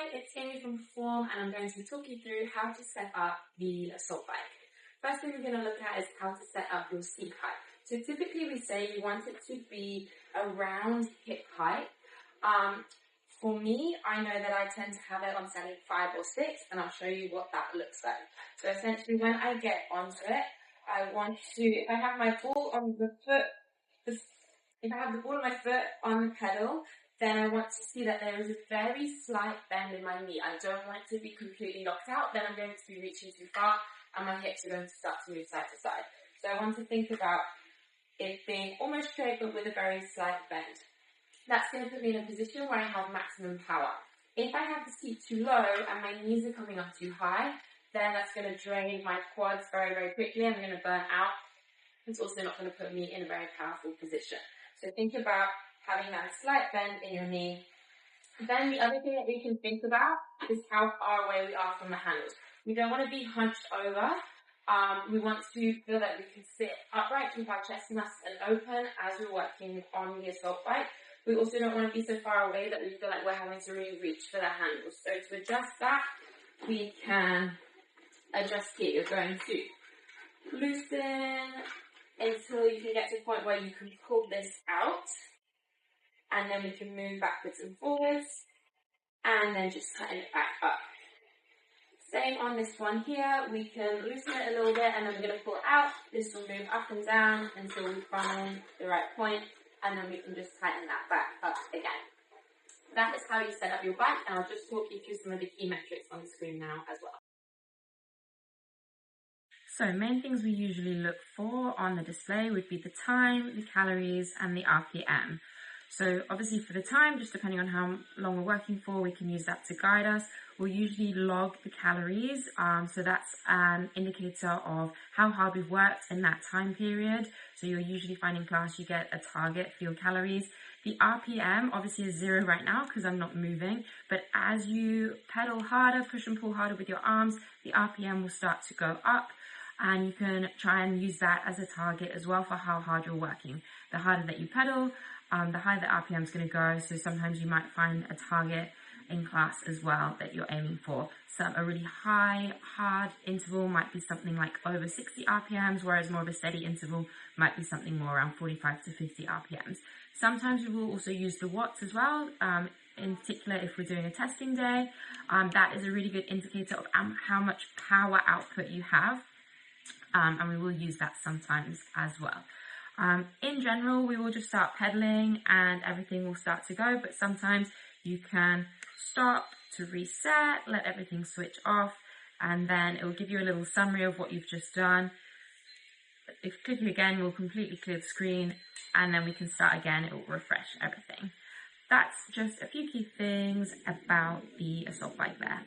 Hi, it's Amy from Pherform, and I'm going to talk you through how to set up the assault bike. First thing we're going to look at is how to set up your seat height. So typically we say you want it to be around hip height. For me, I know that I tend to have it on setting 5 or 6, and I'll show you what that looks like. So essentially when I get onto it, I want to, if I have my ball on the foot, if I have the ball of my foot on the pedal, then I want to see that there is a very slight bend in my knee. I don't want it to be completely locked out, then I'm going to be reaching too far and my hips are going to start to move side to side. So I want to think about it being almost straight but with a very slight bend. That's going to put me in a position where I have maximum power. If I have the seat too low and my knees are coming up too high, then that's going to drain my quads very, very quickly and I'm going to burn out. It's also not going to put me in a very powerful position. So think about having that slight bend in your knee. Then the other thing that we can think about is how far away we are from the handles. We don't want to be hunched over. We want to feel that we can sit upright, keep our chest nice and open as we're working on the assault bike. We also don't want to be so far away that we feel like we're having to really reach for the handles. So to adjust that, we can adjust here. You're going to loosen until you can get to a point where you can pull this out, and then we can move backwards and forwards, and then just tighten it back up. Same on this one here, we can loosen it a little bit, and then we're going to pull it out. This will move up and down until we find the right point, and then we can just tighten that back up again. That is how you set up your bike, and I'll just talk you through some of the key metrics on the screen now as well. So main things we usually look for on the display would be the time, the calories, and the RPM. So obviously for the time, just depending on how long we're working for, we can use that to guide us. We'll usually log the calories, so that's an indicator of how hard we've worked in that time period. So you'll usually find in class you get a target for your calories. The RPM obviously is 0 right now because I'm not moving, but as you pedal harder, push and pull harder with your arms, the RPM will start to go up. And you can try and use that as a target as well for how hard you're working. The harder that you pedal, the higher the RPM is going to go. So sometimes you might find a target in class as well that you're aiming for. So a really high, hard interval might be something like over 60 RPMs, whereas more of a steady interval might be something more around 45 to 50 RPMs. Sometimes we will also use the watts as well. In particular, if we're doing a testing day, that is a really good indicator of how much power output you have. And we will use that sometimes as well. In general, we will just start pedaling and everything will start to go, but sometimes you can stop to reset, let everything switch off, and then it will give you a little summary of what you've just done. If clicking again, we'll completely clear the screen, and then we can start again, it will refresh everything. That's just a few key things about the assault bike there.